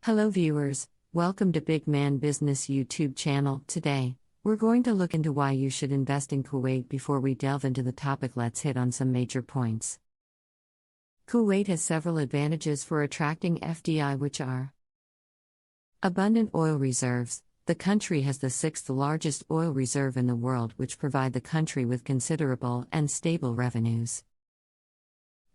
Hello viewers, welcome to Big Man Business YouTube channel. Today, we're going to look into why you should invest in Kuwait. Before we delve into the topic, let's hit on some major points. Kuwait has several advantages for attracting FDI, which are abundant oil reserves. The country has the sixth largest oil reserve in the world, which provide the country with considerable and stable revenues.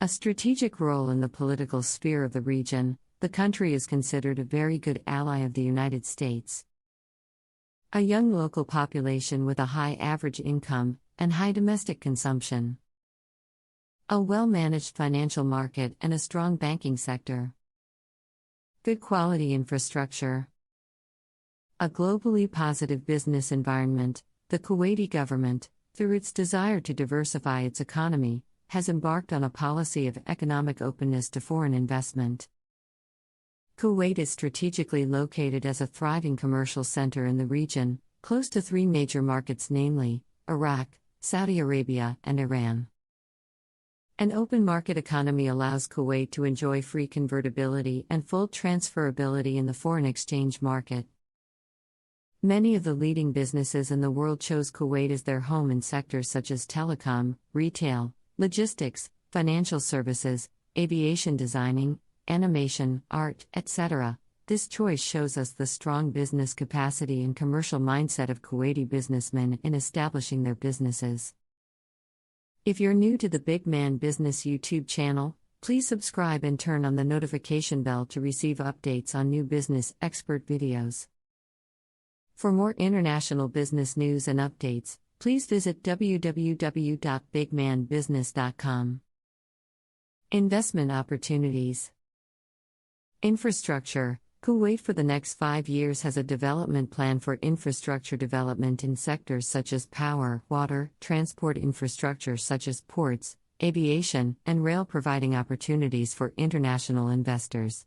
A strategic role in the political sphere of the region. The country is considered a very good ally of the United States. A young local population with a high average income and high domestic consumption. A well-managed financial market and a strong banking sector. Good quality infrastructure. A globally positive business environment. The Kuwaiti government, through its desire to diversify its economy, has embarked on a policy of economic openness to foreign investment. Kuwait is strategically located as a thriving commercial center in the region, close to three major markets, namely Iraq, Saudi Arabia, and Iran. An open market economy allows Kuwait to enjoy free convertibility and full transferability in the foreign exchange market. Many of the leading businesses in the world chose Kuwait as their home in sectors such as telecom, retail, logistics, financial services, aviation designing, animation, art, etc. This choice shows us the strong business capacity and commercial mindset of Kuwaiti businessmen in establishing their businesses. If you're new to the Big Man Business YouTube channel, please subscribe and turn on the notification bell to receive updates on new business expert videos. For more international business news and updates, please visit www.bigmanbusiness.com. Investment opportunities. Infrastructure. Kuwait for the next 5 years has a development plan for infrastructure development in sectors such as power, water, transport infrastructure such as ports, aviation, and rail, providing opportunities for international investors.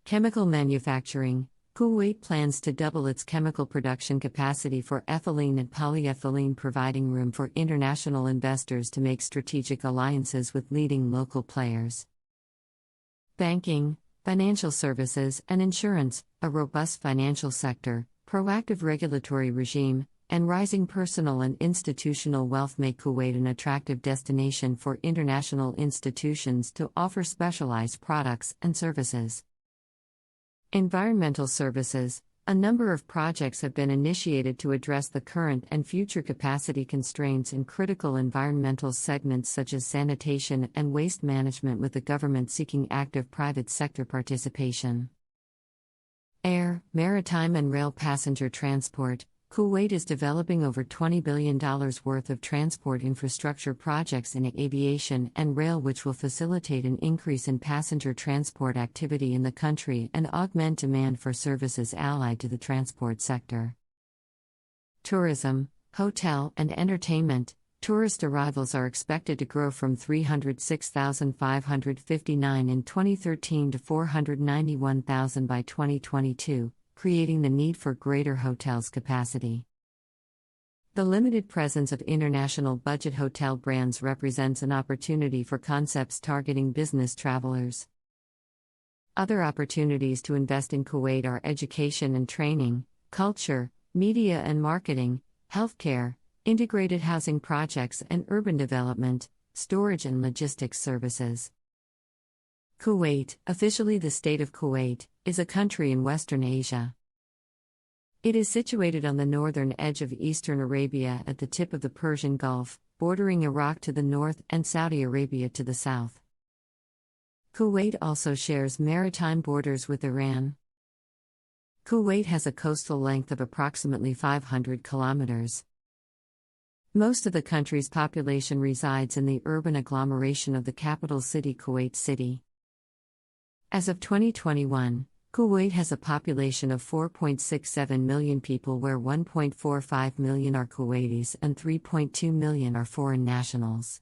Chemical manufacturing. Kuwait plans to double its chemical production capacity for ethylene and polyethylene, providing room for international investors to make strategic alliances with leading local players. Banking, financial services, and insurance. A robust financial sector, proactive regulatory regime, and rising personal and institutional wealth make Kuwait an attractive destination for international institutions to offer specialized products and services. Environmental services. A number of projects have been initiated to address the current and future capacity constraints in critical environmental segments such as sanitation and waste management, with the government seeking active private sector participation. Air, maritime and rail passenger transport. Kuwait is developing over $20 billion worth of transport infrastructure projects in aviation and rail, which will facilitate an increase in passenger transport activity in the country and augment demand for services allied to the transport sector. Tourism, hotel, and entertainment. Tourist arrivals are expected to grow from 306,559 in 2013 to 491,000 by 2022. Creating the need for greater hotels capacity. The limited presence of international budget hotel brands represents an opportunity for concepts targeting business travelers. Other opportunities to invest in Kuwait are education and training, culture, media and marketing, healthcare, integrated housing projects and urban development, storage and logistics services. Kuwait, officially the State of Kuwait, is a country in Western Asia. It is situated on the northern edge of Eastern Arabia at the tip of the Persian Gulf, bordering Iraq to the north and Saudi Arabia to the south. Kuwait also shares maritime borders with Iran. Kuwait has a coastal length of approximately 500 kilometers. Most of the country's population resides in the urban agglomeration of the capital city, Kuwait City. As of 2021, Kuwait has a population of 4.67 million people, where 1.45 million are Kuwaitis and 3.2 million are foreign nationals.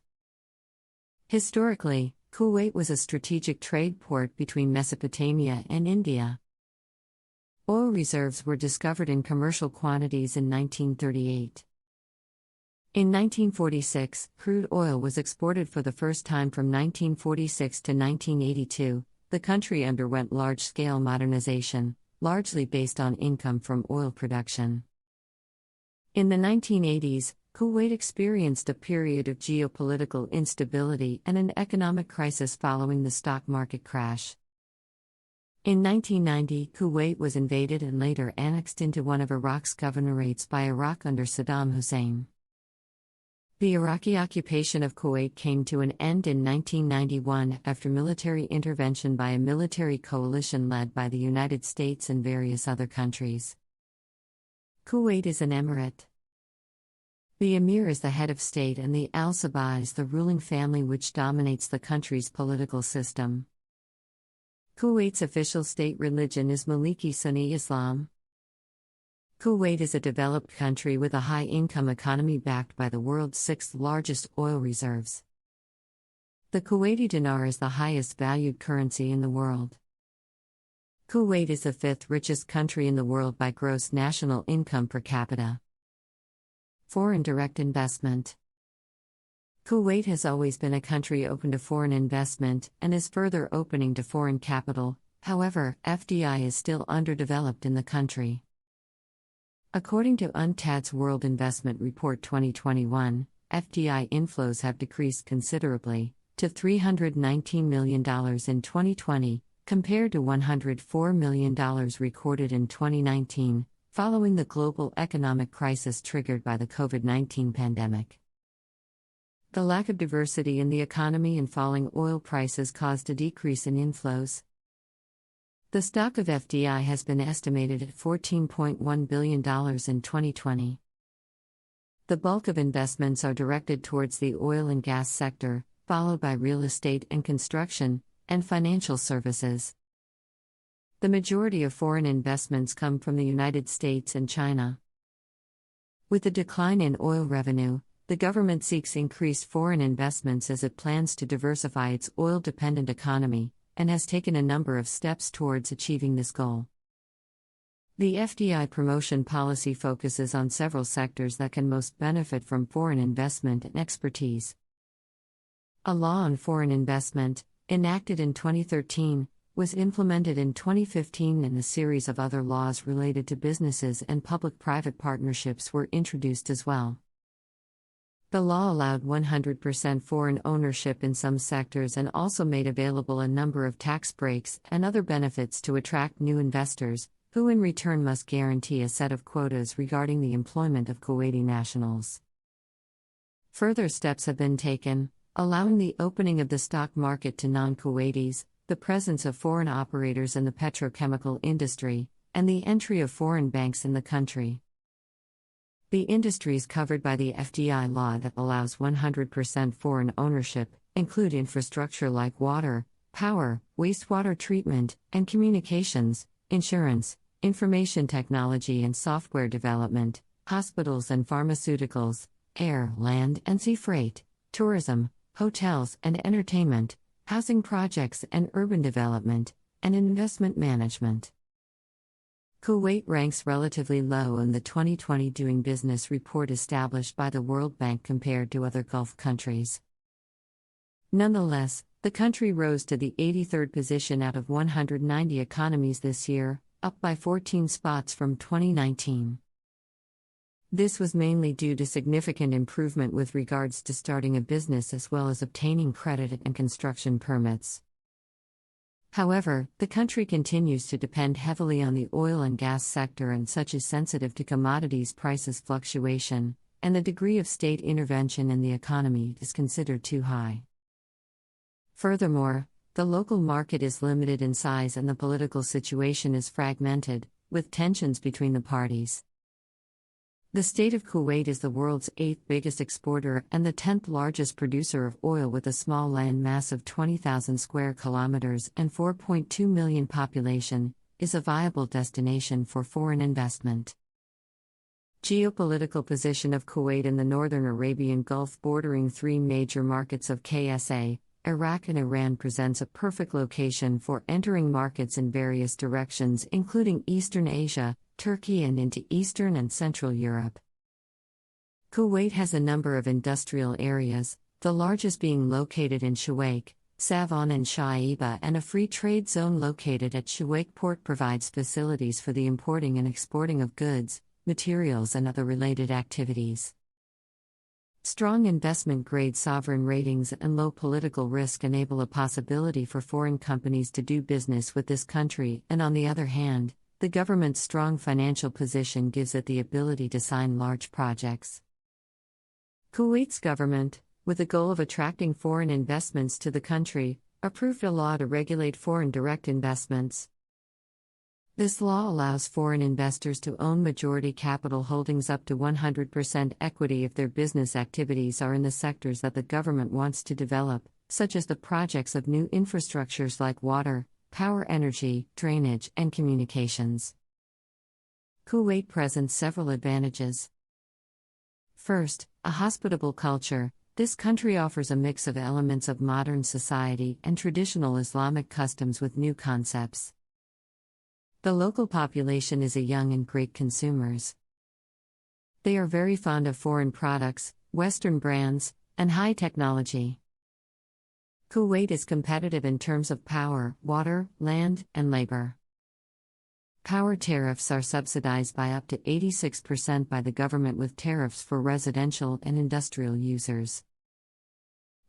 Historically, Kuwait was a strategic trade port between Mesopotamia and India. Oil reserves were discovered in commercial quantities in 1938. In 1946, crude oil was exported for the first time from 1946 to 1982. the country underwent large-scale modernization, largely based on income from oil production. In the 1980s, Kuwait experienced a period of geopolitical instability and an economic crisis following the stock market crash. In 1990, Kuwait was invaded and later annexed into one of Iraq's governorates by Iraq under Saddam Hussein. The Iraqi occupation of Kuwait came to an end in 1991 after military intervention by a military coalition led by the United States and various other countries. Kuwait is an emirate. The emir is the head of state and the al-Sabah is the ruling family which dominates the country's political system. Kuwait's official state religion is Maliki Sunni Islam. Kuwait is a developed country with a high-income economy backed by the world's sixth-largest oil reserves. The Kuwaiti dinar is the highest-valued currency in the world. Kuwait is the fifth-richest country in the world by gross national income per capita. Foreign direct investment. Kuwait has always been a country open to foreign investment and is further opening to foreign capital, however, FDI is still underdeveloped in the country. According to UNTAD's World Investment Report 2021, FDI inflows have decreased considerably, to $319 million in 2020, compared to $104 million recorded in 2019, following the global economic crisis triggered by the COVID-19 pandemic. The lack of diversity in the economy and falling oil prices caused a decrease in inflows. The stock of FDI has been estimated at $14.1 billion in 2020. The bulk of investments are directed towards the oil and gas sector, followed by real estate and construction, and financial services. The majority of foreign investments come from the United States and China. With the decline in oil revenue, the government seeks increased foreign investments as it plans to diversify its oil-dependent economy, and has taken a number of steps towards achieving this goal. The FDI promotion policy focuses on several sectors that can most benefit from foreign investment and expertise. A law on foreign investment, enacted in 2013, was implemented in 2015 and a series of other laws related to businesses and public-private partnerships were introduced as well. The law allowed 100% foreign ownership in some sectors and also made available a number of tax breaks and other benefits to attract new investors, who in return must guarantee a set of quotas regarding the employment of Kuwaiti nationals. Further steps have been taken, allowing the opening of the stock market to non-Kuwaitis, the presence of foreign operators in the petrochemical industry, and the entry of foreign banks in the country. The industries covered by the FDI law that allows 100% foreign ownership include infrastructure like water, power, wastewater treatment, and communications, insurance, information technology and software development, hospitals and pharmaceuticals, air, land and sea freight, tourism, hotels and entertainment, housing projects and urban development, and investment management. Kuwait ranks relatively low in the 2020 Doing Business report established by the World Bank compared to other Gulf countries. Nonetheless, the country rose to the 83rd position out of 190 economies this year, up by 14 spots from 2019. This was mainly due to significant improvement with regards to starting a business as well as obtaining credit and construction permits. However, the country continues to depend heavily on the oil and gas sector and such is sensitive to commodities prices fluctuation, and the degree of state intervention in the economy is considered too high. Furthermore, the local market is limited in size and the political situation is fragmented, with tensions between the parties. The state of Kuwait is the world's 8th biggest exporter and the 10th largest producer of oil with a small land mass of 20,000 square kilometers and 4.2 million population, is a viable destination for foreign investment. Geopolitical position of Kuwait in the northern Arabian Gulf bordering three major markets of KSA, Iraq and Iran presents a perfect location for entering markets in various directions including Eastern Asia, Turkey and into Eastern and Central Europe. Kuwait has a number of industrial areas, the largest being located in Shuwaik, Savon and Shaiba, and a free trade zone located at Shuwaik Port provides facilities for the importing and exporting of goods, materials, and other related activities. Strong investment-grade sovereign ratings and low political risk enable a possibility for foreign companies to do business with this country, and on the other hand, the government's strong financial position gives it the ability to sign large projects. Kuwait's government, with the goal of attracting foreign investments to the country, approved a law to regulate foreign direct investments. This law allows foreign investors to own majority capital holdings up to 100% equity if their business activities are in the sectors that the government wants to develop, such as the projects of new infrastructures like water, power energy, drainage, and communications. Kuwait presents several advantages. First, a hospitable culture. This country offers a mix of elements of modern society and traditional Islamic customs with new concepts. The local population is a young and great consumers. They are very fond of foreign products, Western brands, and high technology. Kuwait is competitive in terms of power, water, land, and labor. Power tariffs are subsidized by up to 86% by the government, with tariffs for residential and industrial users.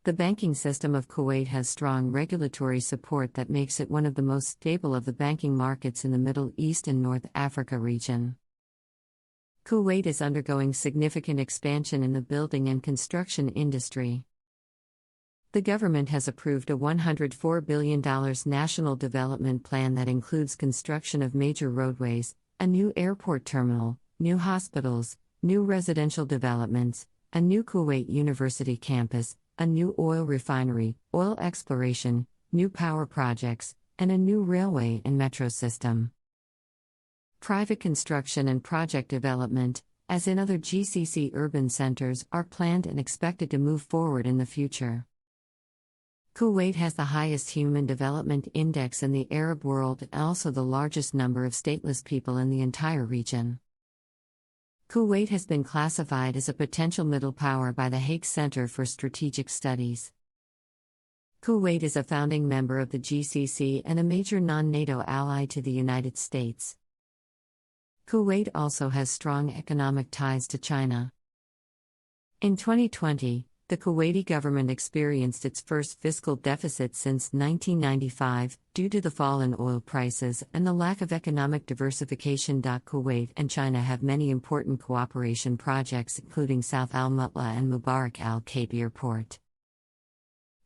The banking system of Kuwait has strong regulatory support that makes it one of the most stable of the banking markets in the Middle East and North Africa region. Kuwait is undergoing significant expansion in the building and construction industry. The government has approved a $104 billion national development plan that includes construction of major roadways, a new airport terminal, new hospitals, new residential developments, a new Kuwait University campus, a new oil refinery, oil exploration, new power projects, and a new railway and metro system. Private construction and project development, as in other GCC urban centers, are planned and expected to move forward in the future. Kuwait has the highest Human Development Index in the Arab world and also the largest number of stateless people in the entire region. Kuwait has been classified as a potential middle power by the Hague Center for Strategic Studies. Kuwait is a founding member of the GCC and a major non-NATO ally to the United States. Kuwait also has strong economic ties to China. In 2020, the Kuwaiti government experienced its first fiscal deficit since 1995, due to the fall in oil prices and the lack of economic diversification. Kuwait and China have many important cooperation projects, including South Al Mutla and Mubarak Al Kabir Port.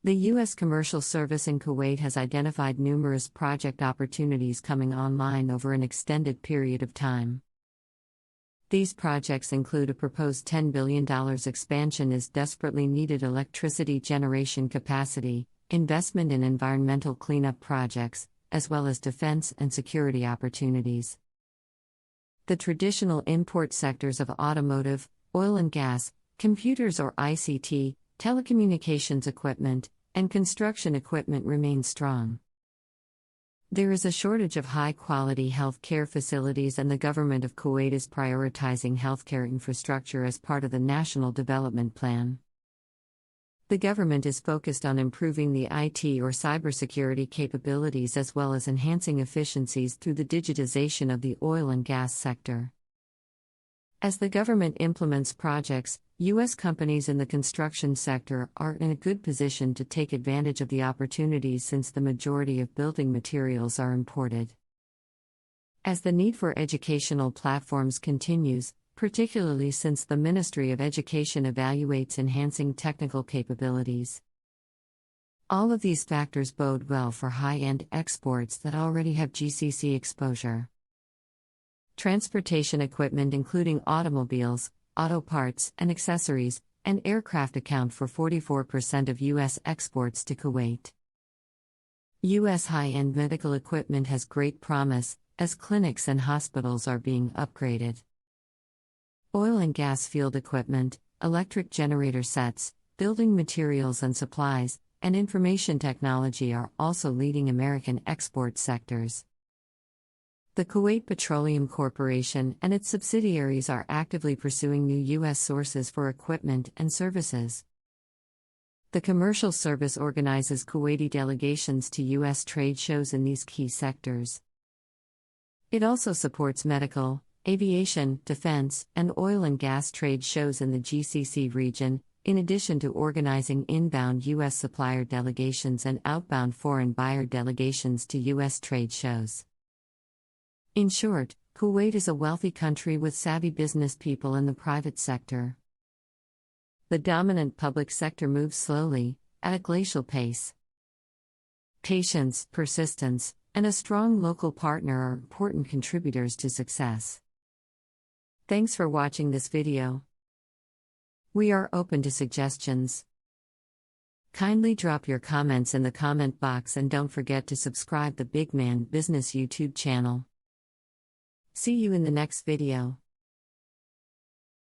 The U.S. Commercial Service in Kuwait has identified numerous project opportunities coming online over an extended period of time. These projects include a proposed $10 billion expansion is desperately needed electricity generation capacity, investment in environmental cleanup projects, as well as defense and security opportunities. The traditional import sectors of automotive, oil and gas, computers or ICT, telecommunications equipment, and construction equipment remain strong. There is a shortage of high-quality healthcare facilities, and the government of Kuwait is prioritizing healthcare infrastructure as part of the National Development Plan. The government is focused on improving the IT or cybersecurity capabilities as well as enhancing efficiencies through the digitization of the oil and gas sector. As the government implements projects, U.S. companies in the construction sector are in a good position to take advantage of the opportunities since the majority of building materials are imported. As the need for educational platforms continues, particularly since the Ministry of Education evaluates enhancing technical capabilities. All of these factors bode well for high-end exports that already have GCC exposure. Transportation equipment including automobiles, auto parts and accessories, and aircraft account for 44% of U.S. exports to Kuwait. U.S. high-end medical equipment has great promise, as clinics and hospitals are being upgraded. Oil and gas field equipment, electric generator sets, building materials and supplies, and information technology are also leading American export sectors. The Kuwait Petroleum Corporation and its subsidiaries are actively pursuing new U.S. sources for equipment and services. The Commercial Service organizes Kuwaiti delegations to U.S. trade shows in these key sectors. It also supports medical, aviation, defense, and oil and gas trade shows in the GCC region, in addition to organizing inbound U.S. supplier delegations and outbound foreign buyer delegations to U.S. trade shows. In short, Kuwait is a wealthy country with savvy business people in the private sector. The dominant public sector moves slowly, at a glacial pace. Patience, persistence, and a strong local partner are important contributors to success. Thanks for watching this video. We are open to suggestions. Kindly drop your comments in the comment box and don't forget to subscribe the Big Man Business YouTube channel. See you in the next video.